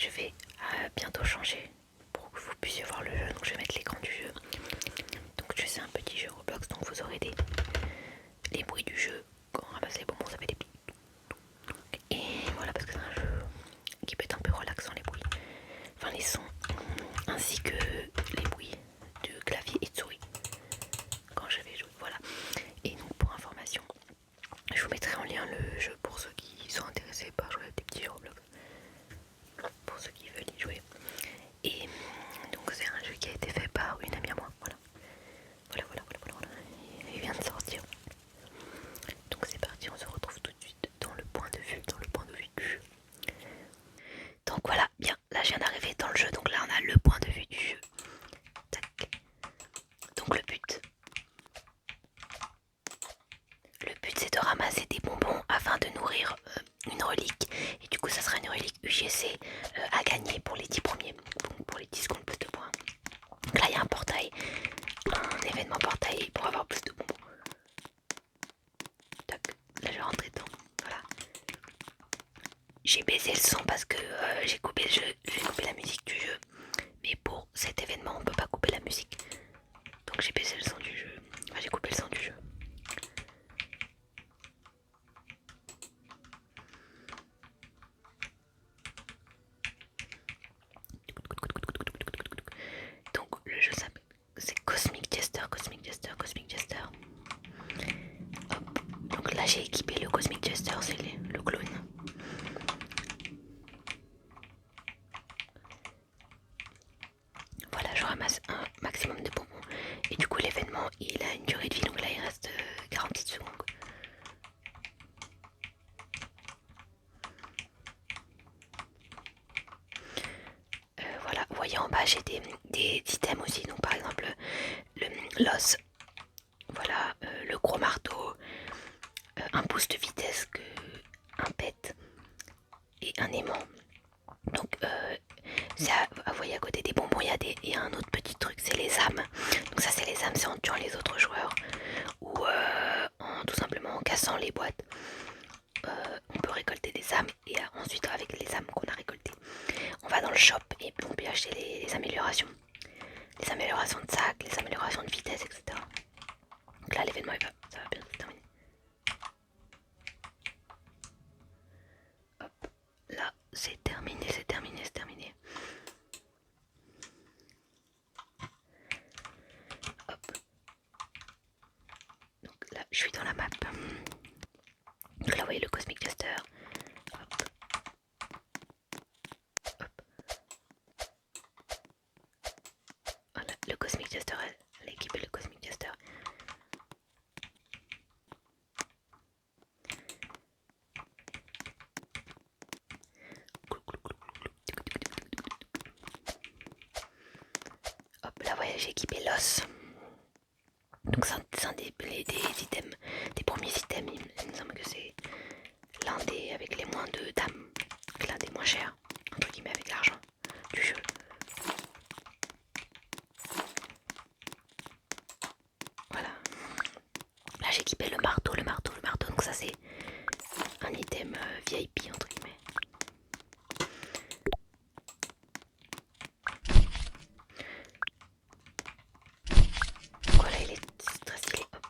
je vais bientôt changer pour que vous puissiez voir le jeu. Donc je vais mettre l'écran du jeu. Donc je sais un petit jeu Roblox, donc vous aurez les bruits du jeu. Quand on ramasse les bonbons, ça fait des petits. Et voilà, parce que c'est un jeu qui peut être un peu relaxant, les bruits. Enfin les sons, ainsi que les bruits de clavier et de souris quand je vais jouer. Voilà. Et donc pour information, je vous mettrai en lien le jeu pour ceux qui sont intéressés par jouer à des petits jeux Roblox. Pour ceux qui veulent y jouer. Et donc c'est un jeu qui a été fait par une amie à moi. Voilà. Voilà. Il vient de sortir. Donc c'est parti, on se retrouve tout de suite dans le point de vue du jeu. Donc voilà, bien, là je viens d'arriver dans le jeu, donc là on a le point de vue du jeu. Tac. Donc le but c'est de ramasser des bonbons afin de nourrir une relique. Et du coup ça sera une relique UGC à gagner pour les 10 premiers. Donc pour les 10 secondes plus de points. Donc là il y a un portail, un événement portail pour avoir plus de bonbons. Tac, là je vais rentrer dedans, voilà. J'ai baissé le son parce que j'ai coupé la musique du jeu. Mais pour cet événement on peut pas couper la musique. Donc j'ai baissé le son du jeu. Enfin j'ai coupé le son du jeu. Donc le jeu s'appelle, c'est Cosmic Jester. Hop. Donc là j'ai équipé le Cosmic Jester, c'est le clone. Voilà, je ramasse un maximum de bonbons. Et du coup l'événement il a une durée de vie, donc là il reste 48 secondes. Voilà, vous voyez en bas j'ai des items aussi, donc par exemple l'os, voilà, le gros marteau, un boost de vitesse, un pet et un aimant. Donc vous voyez à côté des bonbons il y a un autre petit truc, c'est les âmes. Donc ça c'est les âmes, c'est en tuant les autres joueurs ou en tout simplement en cassant les boîtes. On peut récolter des âmes et ensuite avec les âmes qu'on a récoltées on va dans le shop et on peut acheter les améliorations. Les améliorations de sac, les améliorations de vitesse, etc. Donc là l'événement ça va bientôt se terminer. Hop, là c'est terminé. Hop. Donc là je suis dans la map. Donc là vous voyez le Cosmic Jester. Hop. Hop. Voilà, le Cosmic Jester, elle a équipé le Cosmic Jester. Hop, là, voyez, j'ai équipé l'os. Donc, c'est un des items, des premiers items. Il me semble que c'est l'un des avec les moins de dames, l'un des moins chers, entre guillemets, avec l'argent du jeu. Voilà. Là, j'ai équipé le marteau. Donc, ça, c'est un item VIP, entre guillemets. Voilà, il est très stylé. Hop.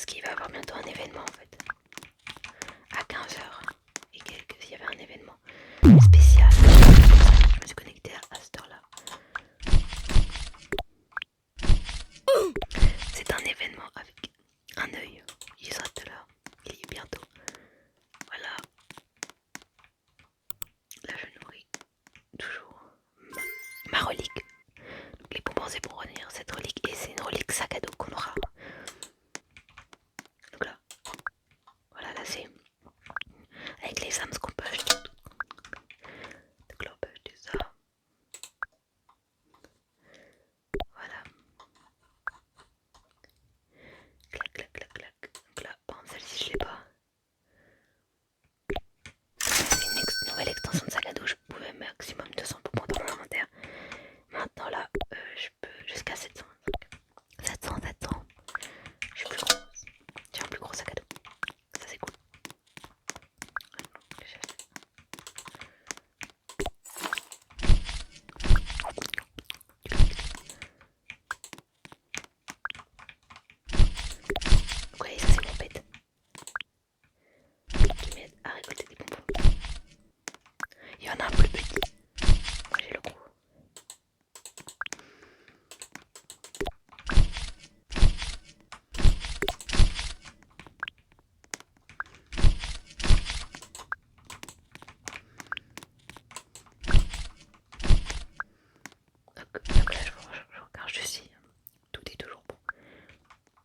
parce qu'il va y avoir bientôt un événement en fait. À 15h et quelques, il y avait un événement spécial. Je me suis connectée à cette heure-là. C'est un événement avec un œil. Il sera tout à l'heure. Il y est bientôt. Voilà. Là je nourris toujours ma relique. Donc, les bonbons c'est pour retenir cette relique. Et c'est une relique sac à dos qu'on aura. Donc là. Voilà, là c'est avec les âmes qu'on peut acheter. Donc là on peut acheter ça. Voilà. Clac, clac, clac, clac. Donc là, par exemple, celle-ci, je l'ai pas. C'est une nouvelle extension de sac à dos. Je pouvais maximum 200 pour dans mon inventaire. Maintenant, là, je peux jusqu'à 700. 700, 700. Je suis plus grosse. J'ai un plus gros sac à dos. Ça, c'est cool. Ouais, ça, c'est mon pet. Qui m'aide à récolter des bonbons. Il y en a un plus petit. Moi, j'ai le gros. Donc là, je regarde juste si tout est toujours bon.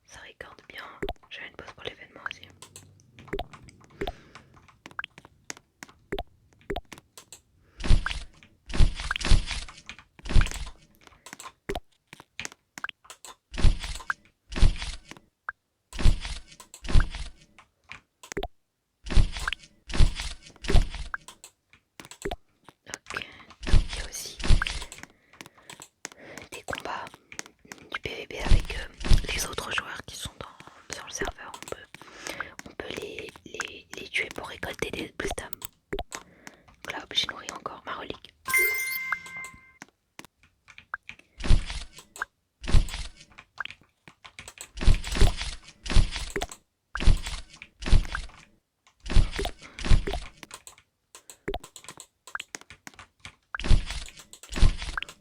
Ça recorde bien. J'ai une pause pour l'événement aussi. Ok, donc il y a aussi des combats du PVP avec les autres joueurs qui sont sur le serveur. On peut les tuer pour récolter des plus d'âmes. Donc là, j'ai nourri encore ma relique.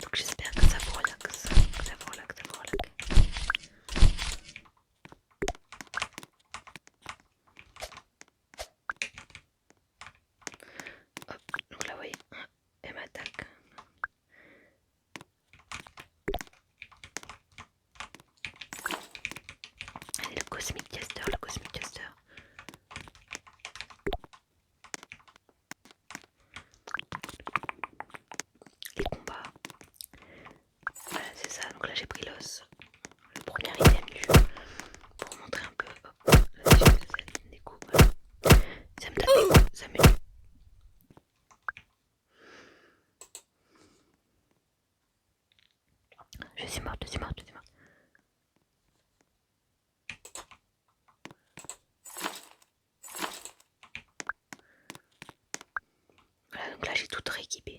Donc j'espère que ça vous relaxe. Que ça vous relaxe, ça vous relaxe. Hop, donc là, vous voyez, elle m'attaque. Allez, le Cosmic Caster, le Cosmic Caster. Les combats. Voilà, c'est ça. Donc là, j'ai pris l'os. Le premier item du jeu. Pour montrer un peu. Hop, là, j'ai fait des coups. Voilà. Ça me donne des coups, ça me tue. Je suis morte, je suis morte, je suis morte. Voilà, donc là j'ai tout rééquipé.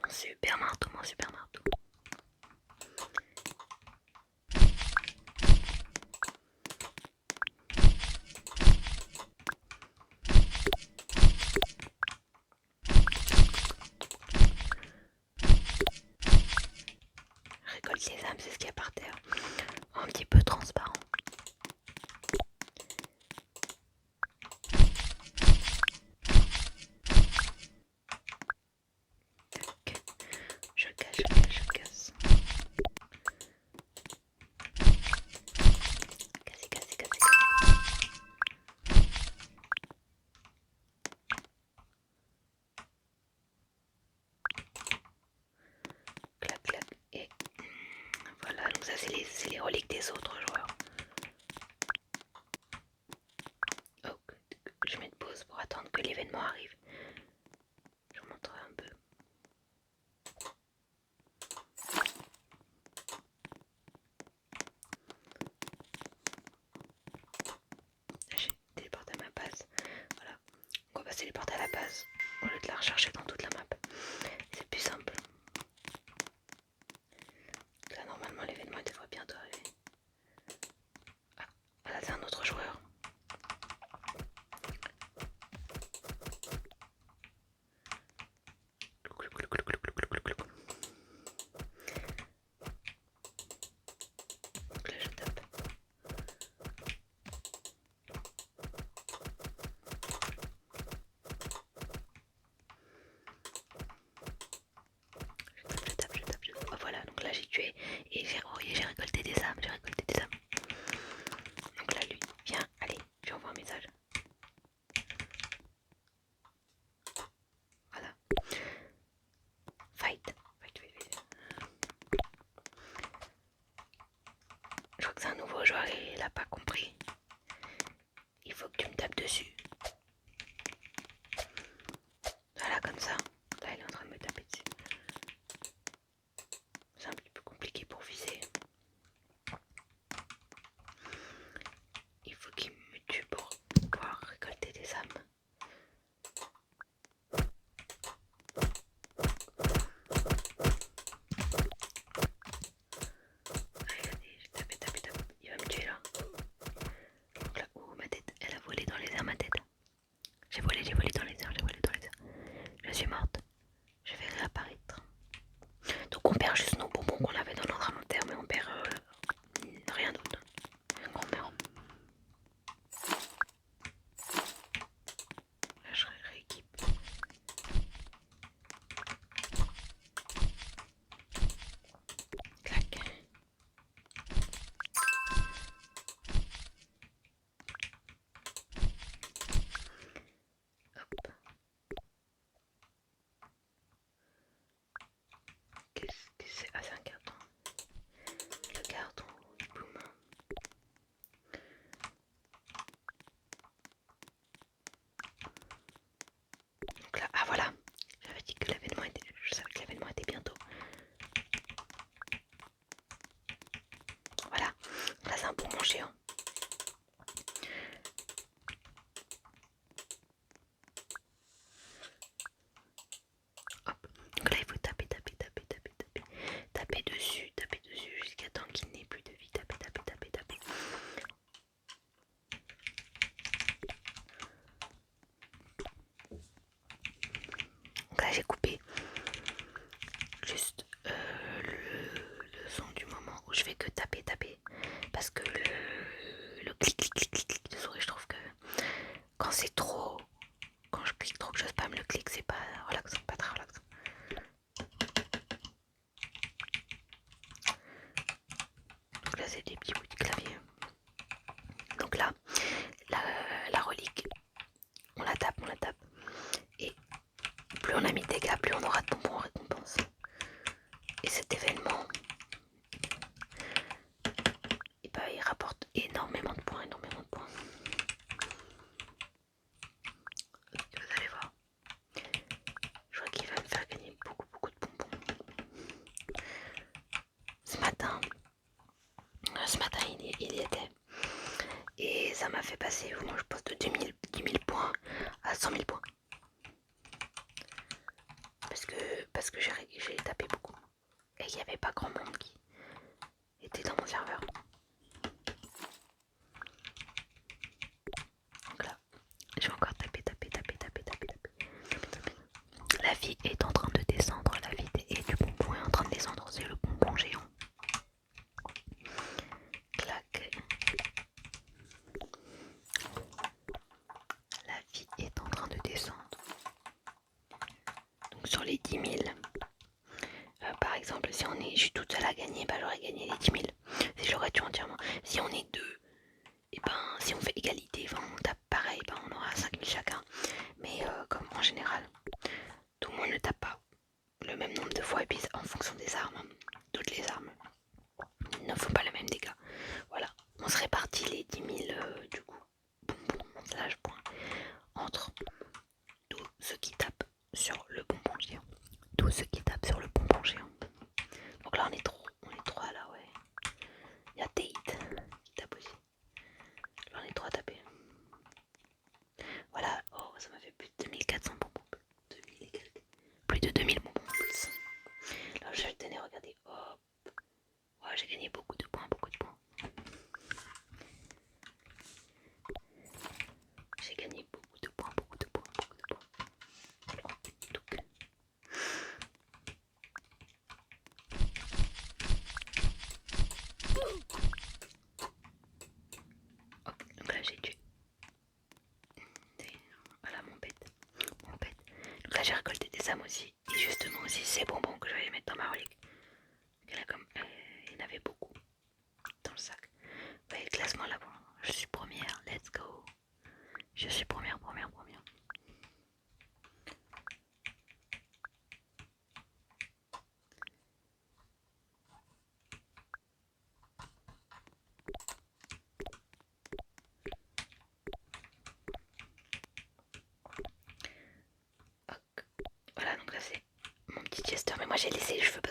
Mon super marteau, mon super marteau. Récolte les âmes, c'est ce qu'il y a par terre. Un petit peu transparent. Tac. Je casse, je casse, je casse. Casser, casser, casser, casser. Clac, clac. Et voilà, donc ça c'est les reliques des autres joueurs. Oh, je mets une pause pour attendre que l'événement arrive. Je vous montrerai un peu. J'ai téléporté à ma base. Voilà. Donc on va se téléporter à la base au lieu de la rechercher dans toute la map. C'est plus simple. Là normalement l'événement devrait bientôt arriver. Ah, âmes, j'ai récolté des âmes. Donc là lui, viens, allez, je lui envoie un message. Voilà. Fight. Je crois que c'est un nouveau joueur et il a pas compris. Il faut que tu me tapes dessus. Voilà, comme ça. Là, il est en train de me taper dessus. C'est un petit peu compliqué pour viser. Il faut qu'il me tue pour pouvoir récolter des âmes. Allez, tape. Il va me tuer là. Donc là, oh, ma tête, elle a volé dans les airs, ma tête. J'ai volé dans les airs, Je suis morte. Je vais réapparaître. Donc on perd juste nos bonbons qu'on avait dans notre inventaire, mais on perd rien d'autre. On meurt. Là, je rééquipe. Clac. Hop. Qu'est-ce que c'est? Ah, c'est un carton. Le carton. Boum. Donc là, ah voilà. J'avais dit que l'événement était. Je savais que l'événement était bientôt. Voilà. Là, c'est un bonbon géant. Hop. Donc là, il faut taper. Taper dessus jusqu'à temps qu'il n'ait plus de vie. Taper. Donc là, j'ai coupé juste le son du moment où je fais que taper. Parce que le clic de souris, je trouve que quand c'est trop. Quand je clique trop que je spam le clic, c'est pas relaxant, pas très relaxant. Donc là, c'est des petits bouts de clavier. Donc là, la relique, on la tape. Et plus on a mis de dégâts, plus on aura de bonbons en récompense. Et cet événement, et bah, il rapporte énormément de points. Vous allez voir. Je crois qu'il va me faire gagner beaucoup de bonbons. Ce matin il y était. Et ça m'a fait passer, moi je passe de 10 000 points à 100 000 points. Parce que j'ai tapé beaucoup. Et il n'y avait pas grand monde qui était dans mon serveur. Donc là, je vais encore taper. La vie est en train de descendre. La vie et du bonbon est en train de descendre. C'est le bonbon géant. Clac. La vie est en train de descendre. Donc sur les 10 000, par exemple, si je suis toute seule à gagner, bah j'aurais gagné les 10 000. Si j'aurais tué entièrement. Si on est deux, et ben si on fait égalité, enfin, on tape pareil, ben, on aura 5 000 chacun. Mais comme en général, tout le monde ne tape pas le même nombre de fois, et puis en fonction des armes, toutes les armes ne font pas le même dégât. Voilà, on se répartit les 10 000 du coup, points entre tous ceux qui tapent sur le bonbon géant. Donc là on est trois là, ouais. Il y a Tate qui tape aussi. Là on est trois à taper. Voilà, oh ça m'a fait plus de 2400 bonbons. 2000 et quelques. Plus de 2000 bonbons en plus. Là je vais tenir, regardez, hop. Ouais, j'ai gagné beaucoup de points. J'ai gagné beaucoup de points. Hop, donc là j'ai tué. Voilà mon pet. Donc là j'ai récolté des âmes aussi. Et justement aussi ces bonbons que je vais mettre dans ma relique. Il y en avait beaucoup. j'ai laissé les cheveux